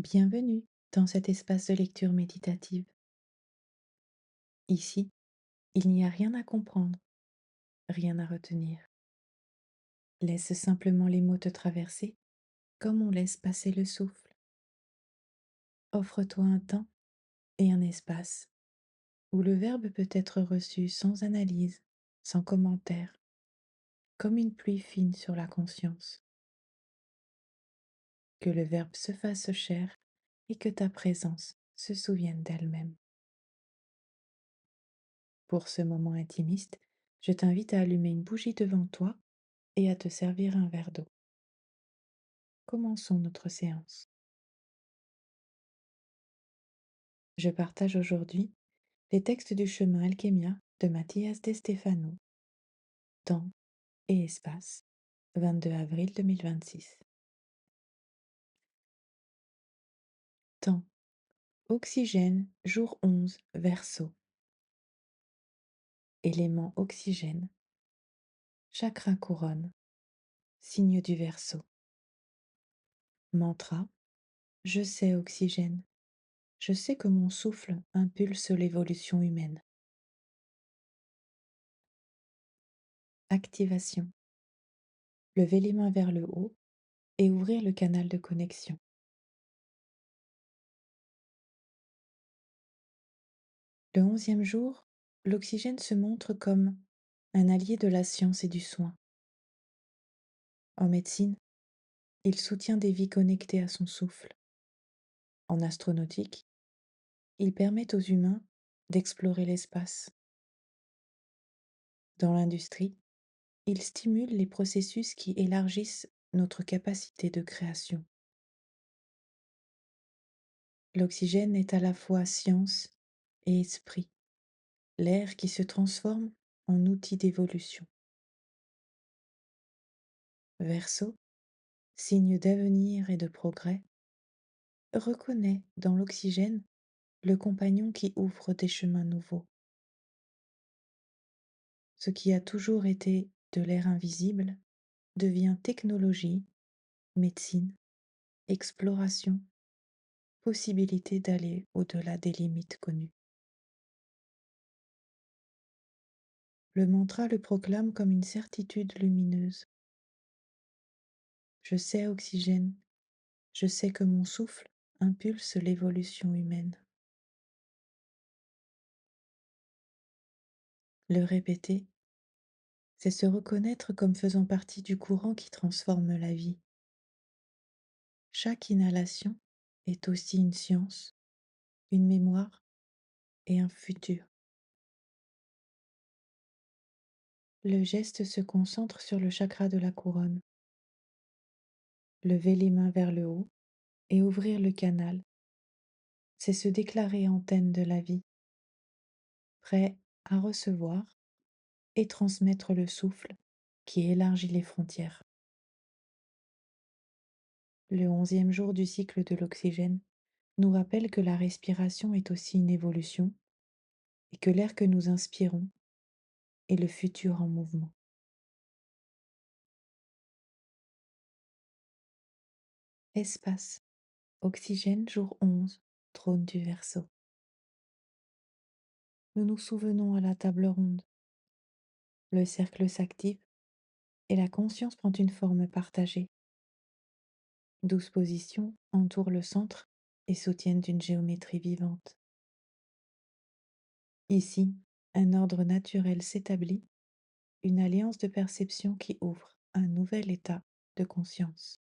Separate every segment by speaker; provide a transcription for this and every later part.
Speaker 1: Bienvenue dans cet espace de lecture méditative. Ici, il n'y a rien à comprendre, rien à retenir. Laisse simplement les mots te traverser comme on laisse passer le souffle. Offre-toi un temps et un espace où le verbe peut être reçu sans analyse, sans commentaire, comme une pluie fine sur la conscience. Que le verbe se fasse chair et que ta présence se souvienne d'elle-même. Pour ce moment intimiste, je t'invite à allumer une bougie devant toi et à te servir un verre d'eau. Commençons notre séance. Je partage aujourd'hui les textes du chemin Alchemia de Mathias De Stefano, Temps et espace, 22 avril 2026. Temps, oxygène, jour 11, Verseau. Élément oxygène, chakra couronne, signe du Verseau. Mantra, je sais oxygène, je sais que mon souffle impulse l'évolution humaine. Activation, lever les mains vers le haut et ouvrir le canal de connexion. Le 11e jour, l'oxygène se montre comme un allié de la science et du soin. En médecine, il soutient des vies connectées à son souffle. En astronautique, il permet aux humains d'explorer l'espace. Dans l'industrie, il stimule les processus qui élargissent notre capacité de création. L'oxygène est à la fois science et esprit, l'air qui se transforme en outil d'évolution. Verseau, signe d'avenir et de progrès, reconnaît dans l'oxygène le compagnon qui ouvre des chemins nouveaux. Ce qui a toujours été de l'air invisible devient technologie, médecine, exploration, possibilité d'aller au-delà des limites connues. Le mantra le proclame comme une certitude lumineuse. Je sais oxygène, je sais que mon souffle impulse l'évolution humaine. Le répéter, c'est se reconnaître comme faisant partie du courant qui transforme la vie. Chaque inhalation est aussi une science, une mémoire et un futur. Le geste se concentre sur le chakra de la couronne. Lever les mains vers le haut et ouvrir le canal, c'est se déclarer antenne de la vie, prêt à recevoir et transmettre le souffle qui élargit les frontières. Le 11e jour du cycle de l'oxygène nous rappelle que la respiration est aussi une évolution et que l'air que nous inspirons est le futur en mouvement. Espace, oxygène, jour 11, trône du Verseau. Nous nous souvenons à la table ronde. Le cercle s'active et la conscience prend une forme partagée. 12 positions entourent le centre et soutiennent une géométrie vivante. Ici, un ordre naturel s'établit, une alliance de perception qui ouvre un nouvel état de conscience.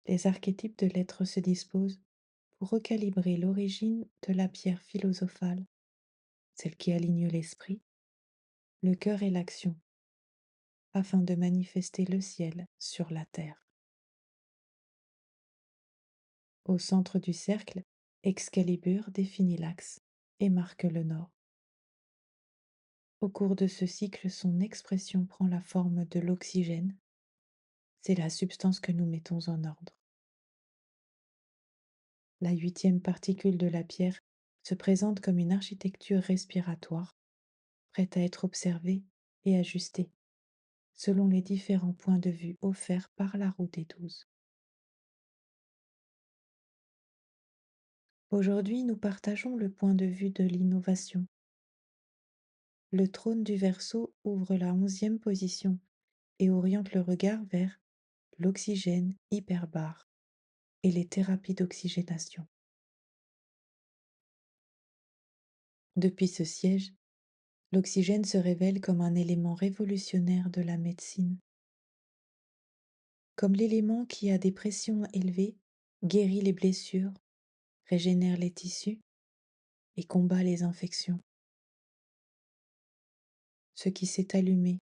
Speaker 1: Les archétypes de l'être se disposent pour recalibrer l'origine de la pierre philosophale, celle qui aligne l'esprit, le cœur et l'action, afin de manifester le ciel sur la terre. Au centre du cercle, Excalibur définit l'axe et marque le nord. Au cours de ce cycle, son expression prend la forme de l'oxygène. C'est la substance que nous mettons en ordre. La 8e particule de la pierre se présente comme une architecture respiratoire, prête à être observée et ajustée, selon les différents points de vue offerts par la roue des 12. Aujourd'hui, nous partageons le point de vue de l'innovation. Le trône du Verseau ouvre la 11e position et oriente le regard vers l'oxygène hyperbare et les thérapies d'oxygénation. Depuis ce siège, l'oxygène se révèle comme un élément révolutionnaire de la médecine, comme l'élément qui, à des pressions élevées, guérit les blessures, régénère les tissus et combat les infections. Ce qui s'est allumé,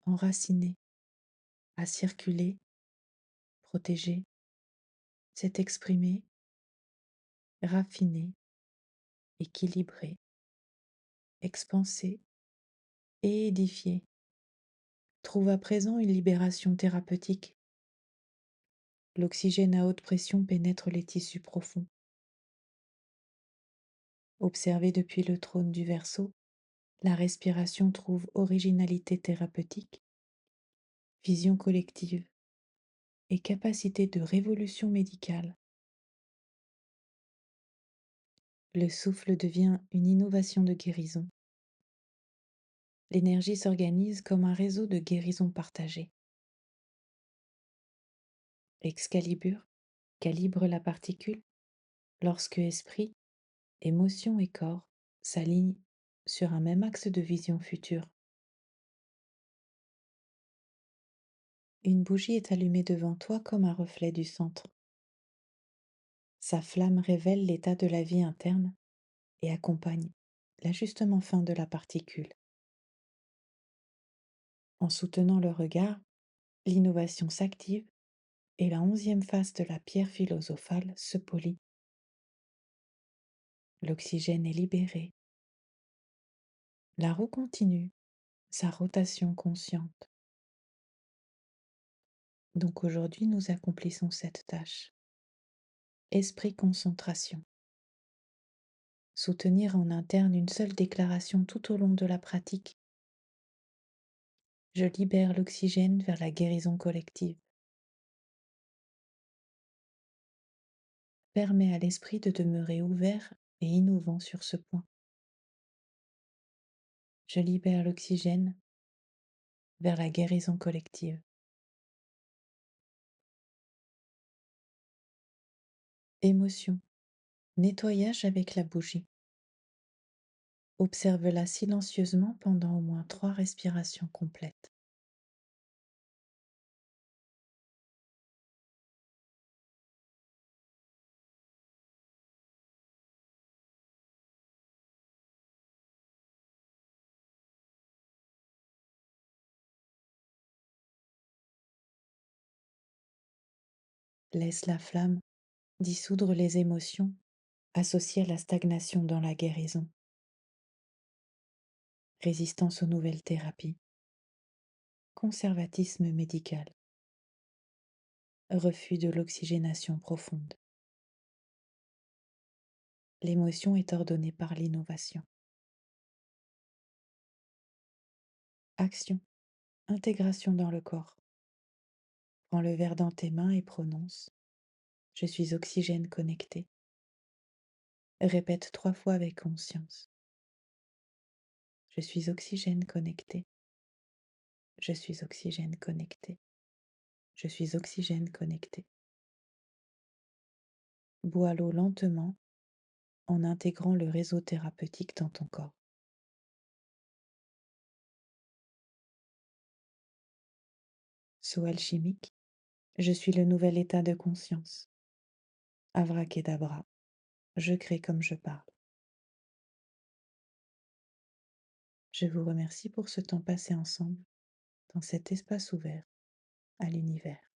Speaker 1: enraciné, a circulé, protégé, s'est exprimé, raffiné, équilibré, expansé et édifié, trouve à présent une libération thérapeutique. L'oxygène à haute pression pénètre les tissus profonds. Observé depuis le trône du Verseau, la respiration trouve originalité thérapeutique, vision collective et capacité de révolution médicale. Le souffle devient une innovation de guérison. L'énergie s'organise comme un réseau de guérison partagée. Excalibur calibre la particule lorsque esprit, émotion et corps s'alignent sur un même axe de vision future. Une bougie est allumée devant toi comme un reflet du centre. Sa flamme révèle l'état de la vie interne et accompagne l'ajustement fin de la particule. En soutenant le regard, l'innovation s'active et la 11e face de la pierre philosophale se polit. L'oxygène est libéré. La roue continue sa rotation consciente. Donc aujourd'hui, nous accomplissons cette tâche. Esprit concentration. Soutenir en interne une seule déclaration tout au long de la pratique. Je libère l'oxygène vers la guérison collective. Permet à l'esprit de demeurer ouvert et innovant sur ce point. Je libère l'oxygène vers la guérison collective. Émotion. Nettoyage avec la bougie. Observe-la silencieusement pendant au moins 3 respirations complètes. Laisse la flamme dissoudre les émotions associées à la stagnation dans la guérison. Résistance aux nouvelles thérapies. Conservatisme médical. Refus de l'oxygénation profonde. L'émotion est ordonnée par l'innovation. Action. Intégration dans le corps. Prends le verre dans tes mains et prononce: je suis oxygène connecté. Répète 3 fois avec conscience. Je suis oxygène connecté. Je suis oxygène connecté. Je suis oxygène connecté. Bois l'eau lentement en intégrant le réseau thérapeutique dans ton corps. Saut alchimique, je suis le nouvel état de conscience. Avracadabra, je crée comme je parle. Je vous remercie pour ce temps passé ensemble dans cet espace ouvert à l'univers.